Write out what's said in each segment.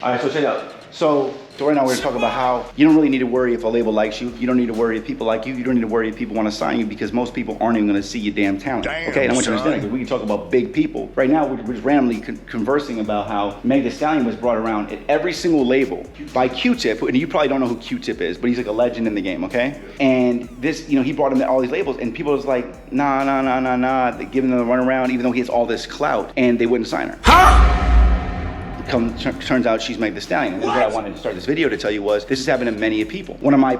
All right, so check it out. So right now we're gonna talk about how you don't really need to worry if a label likes you. You don't need to worry if people like you. You don't need to worry if people want to sign you because most people aren't even gonna see your damn talent. Okay, and I want you to understand that because we can talk about big people. Right now we're just randomly conversing about how Meg Thee Stallion was brought around at every single label by Q-Tip, and you probably don't know who Q-Tip is, but he's like a legend in the game, okay? And this, he brought him to all these labels, and people was like, nah, giving them the runaround, even though he has all this clout, and they wouldn't sign her. Turns out she's Meg Thee Stallion. And what I wanted to start this video to tell you was, this has happened to many people. One of my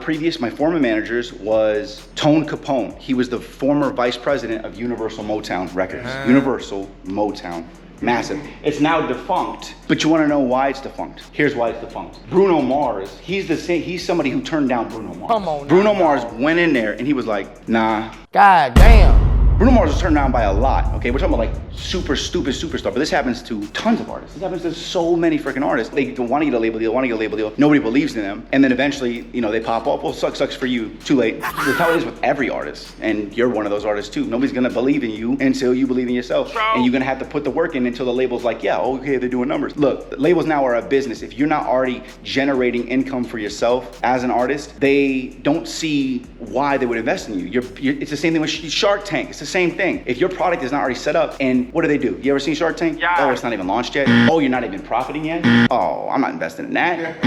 former managers was Tone Capone. He was the former vice president of Universal Motown Records. Universal Motown. Massive. It's now defunct, but you want to know why it's defunct? Here's why it's defunct. Bruno Mars, he's somebody who turned down Bruno Mars. Come on now, Bruno Mars went in there and he was like, nah. God damn. Bruno Mars was turned down by a lot, okay? We're talking about like super stupid superstar, but this happens to tons of artists. This happens to so many freaking artists. They want to get a label deal, nobody believes in them, and then eventually, they pop off. Well, sucks for you, too late. That's how it is with every artist, and you're one of those artists too. Nobody's gonna believe in you until you believe in yourself, and you're gonna have to put the work in until the label's like, yeah, okay, they're doing numbers. Look, labels now are a business. If you're not already generating income for yourself as an artist, they don't see why they would invest in you. It's the same thing with Shark Tank. It's the same thing. If your product is not already set up, and what do? You ever seen Shark Tank? Yeah. Oh, it's not even launched yet. Oh, you're not even profiting yet. Oh, I'm not investing in that.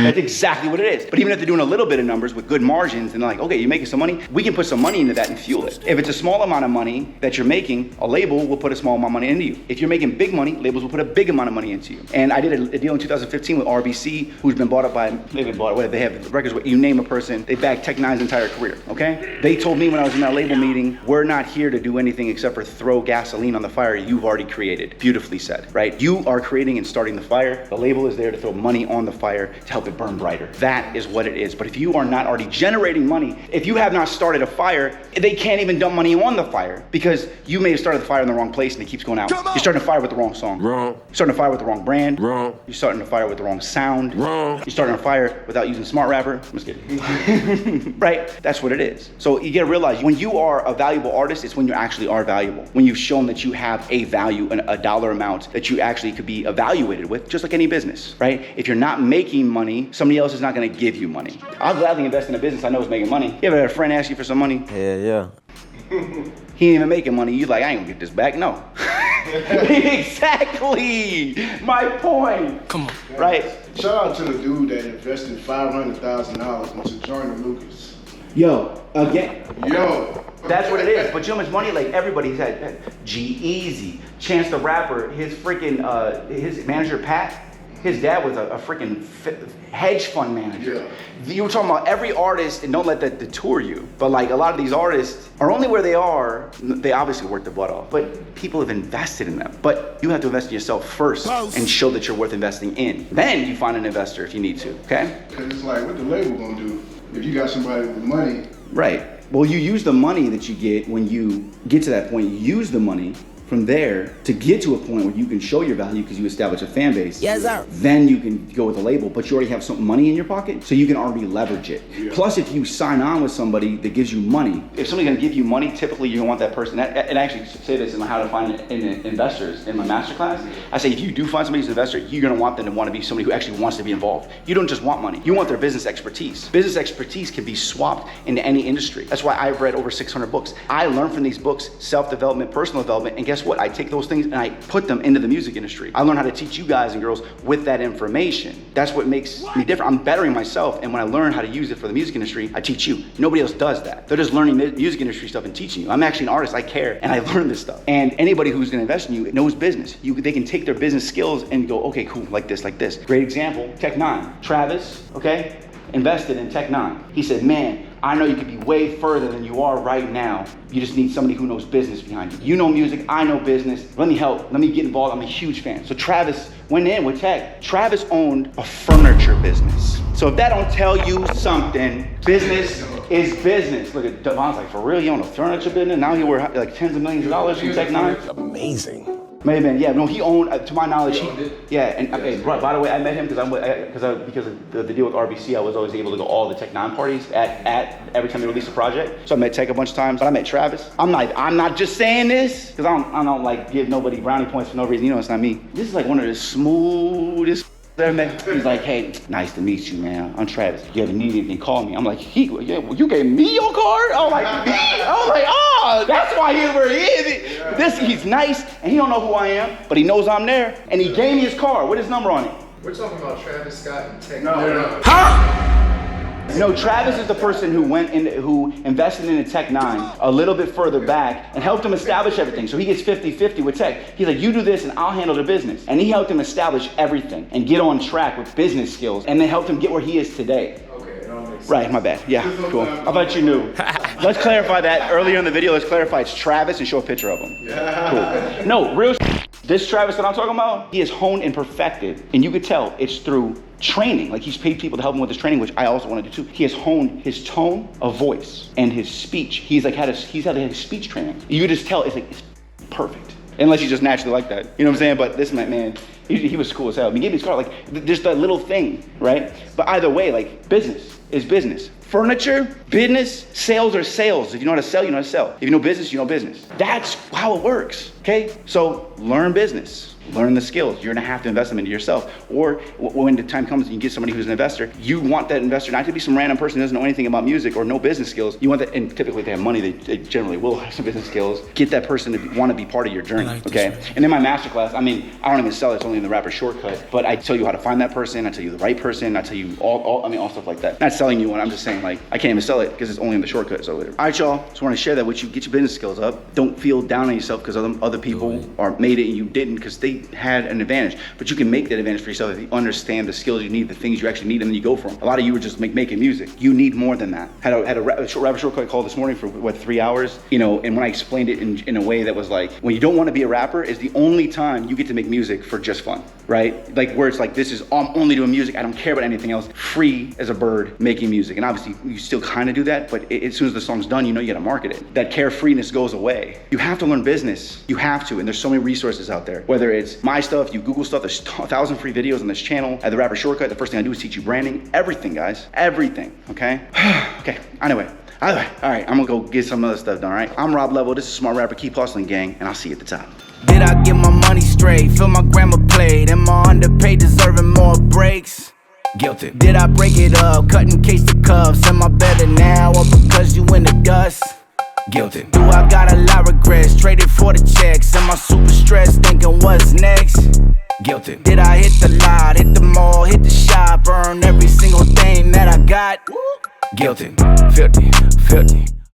That's exactly what it is. But even if they're doing a little bit of numbers with good margins, and they're like, okay, you're making some money, we can put some money into that and fuel it. If it's a small amount of money that you're making, a label will put a small amount of money into you. If you're making big money, labels will put a big amount of money into you. And I did a deal in 2015 with RBC, who's been bought up by, they have records where you name a person, they back Tech Nine's entire career, okay? They told me when I was in that label meeting, we're not here to do anything except for throw gasoline on the fire you've already created. Beautifully said, right? You are creating and starting the fire. The label is there to throw money on the fire to help it burn brighter. That is what it is. But if you are not already generating money, if you have not started a fire, they can't even dump money on the fire because you may have started the fire in the wrong place and it keeps going out. You're starting a fire with the wrong song. Wrong. You're starting a fire with the wrong brand. Wrong. You're starting a fire with the wrong sound. Wrong. You're starting a fire without using Smart Rapper. I'm just kidding. Right? That's what it is. So you gotta realize when you are a valuable artist, it's when you actually are valuable. When you've shown that you have a value and a dollar amount that you actually could be evaluated with, just like any business, right? If you're not making money, somebody else is not gonna give you money. I'll gladly invest in a business I know is making money. You ever had a friend ask you for some money? Yeah. He ain't even making money. You like, I ain't gonna get this back. No. Exactly. My point. Come on. Right. Shout out to the dude that invested $500,000 into Joyner Lucas. Yo, again. Yo. That's what it is. But you know how much money? Like everybody's had G-Eazy, Chance the Rapper, his freaking his manager Pat. His dad was a freaking hedge fund manager. Yeah. You were talking about every artist, and don't let that detour you, but like a lot of these artists are only where they are, they obviously work their butt off, but people have invested in them. But you have to invest in yourself first and show that you're worth investing in. Then you find an investor if you need to, okay? Because it's like, what the label gonna do if you got somebody with money? Right. Well, you use the money that you get when you get to that point, you use the money from there to get to a point where you can show your value because you establish a fan base. Yes, sir. Then you can go with a label, but you already have some money in your pocket, so you can already leverage it. Yeah. Plus, if you sign on with somebody that gives you money, if somebody's gonna give you money, typically you're gonna want that person. And I actually say this in how to find investors in my masterclass. I say if you do find somebody who's an investor, you're gonna want them to want to be somebody who actually wants to be involved. You don't just want money, you want their business expertise. Business expertise can be swapped into any industry. That's why I've read over 600 books. I learned from these books, self-development, personal development, and guess what? I take those things and I put them into the music industry. I learned how to teach you guys and girls with that information. That's what makes me different. I'm bettering myself, and when I learn how to use it for the music industry, I teach you. Nobody else does that. They're just learning music industry stuff and teaching you. I'm actually an artist, I care, and I learn this stuff. And anybody who's gonna invest in you knows business. They can take their business skills and go, okay, cool, like this. Great example, Tech Nine. Travis, okay, invested in Tech Nine. He said, man, I know you could be way further than you are right now. You just need somebody who knows business behind you. You know music, I know business. Let me help, let me get involved. I'm a huge fan. So Travis went in with Tech. Travis owned a furniture business. So if that don't tell you something, business is business. Look at Devon's like, for real, you own a furniture business? Now he worth like tens of millions of dollars from Tech Nine? Amazing. May have been, yeah. No, he owned, to my knowledge, and okay, by the way, I met him because of the deal with RBC. I was always able to go all the Tech Nine parties at every time they released a project. So I met Tech a bunch of times, but I met Travis. I'm not just saying this because I don't like give nobody brownie points for no reason. You know, it's not me. This is like one of the smoothest He's like, hey, nice to meet you, man. I'm Travis. You ever need anything, call me. I'm like, you gave me your card? I'm like, oh, that's why he's where he is. He's nice, and he don't know who I am, but he knows I'm there, and he gave me his card with his number on it. We're talking about Travis Scott and Tech. No. No, Travis is the person who who invested in Tech 9 a little bit further back and helped him establish everything. So he gets 50-50 with Tech. He's like, you do this and I'll handle the business. And he helped him establish everything and get on track with business skills, and then helped him get where he is today. Okay, it all makes sense. Right, my bad. Yeah, cool. I thought you knew. Let's clarify that. Earlier in the video, let's clarify it's Travis and show a picture of him. Yeah. Cool. No, real this Travis that I'm talking about, he is honed and perfected. And you could tell it's through training. Like, he's paid people to help him with his training, which I also want to do too. He has honed his tone of voice and his speech. He's had his speech training. You could just tell it's perfect. Unless you just naturally like that. You know what I'm saying? But this man, he was cool as hell. I mean, he gave me his car, like, just that little thing, right? But either way, like, business is business. Furniture, business, sales are sales. If you know how to sell, you know how to sell. If you know business, you know business. That's how it works, okay? So learn business. Learn the skills. You're gonna have to invest them into yourself. Or when the time comes and you get somebody who's an investor, you want that investor not to be some random person who doesn't know anything about music or no business skills. You want that, and typically if they have money, they generally will have some business skills. Get that person to want to be part of your journey, okay? And in my masterclass, I mean, I don't even sell it, it's only in the Rapper Shortcut, but I tell you how to find that person, I tell you the right person, I tell you all stuff like that. Not selling you one, I'm just saying, like, I can't even sell it because it's only in the shortcut, so later. All right, y'all, just want to share that with you. Get your business skills up. Don't feel down on yourself because other people made it and you didn't, because they had an advantage. But you can make that advantage for yourself if you understand the skills you need, the things you actually need, and then you go for them. A lot of you are just making music. You need more than that. Had a Rapper Shortcut call this morning for 3 hours, and when I explained it in a way that was like, when you don't want to be a rapper is the only time you get to make music for just fun, right? Like, where it's like, this is, I'm only doing music, I don't care about anything else, free as a bird making music. And obviously you still kind of do that, but as soon as the song's done, you gotta market it. That carefreeness goes away. You have to learn business. You have to, and there's so many resources out there. Whether it's my stuff, you Google stuff, there's 1,000 free videos on this channel. At the Rapper Shortcut, the first thing I do is teach you branding. Everything, guys. Everything, okay? Okay, anyway, all right, I'm gonna go get some other stuff done, all right? I'm Rob Level, this is Smart Rapper, keep hustling, gang, and I'll see you at the top. Did I get my money straight? Fill my grandma plate. Am I underpaid, deserving more breaks? Guilty. Did I break it up, cut and case the cuffs? Am I better now or because you in the dust? Guilty. Do I got a lot of regrets? Traded for the checks. Am I super stressed, thinking what's next? Guilty. Did I hit the lot, hit the mall, hit the shop, earn every single thing that I got? Guilty. Filthy.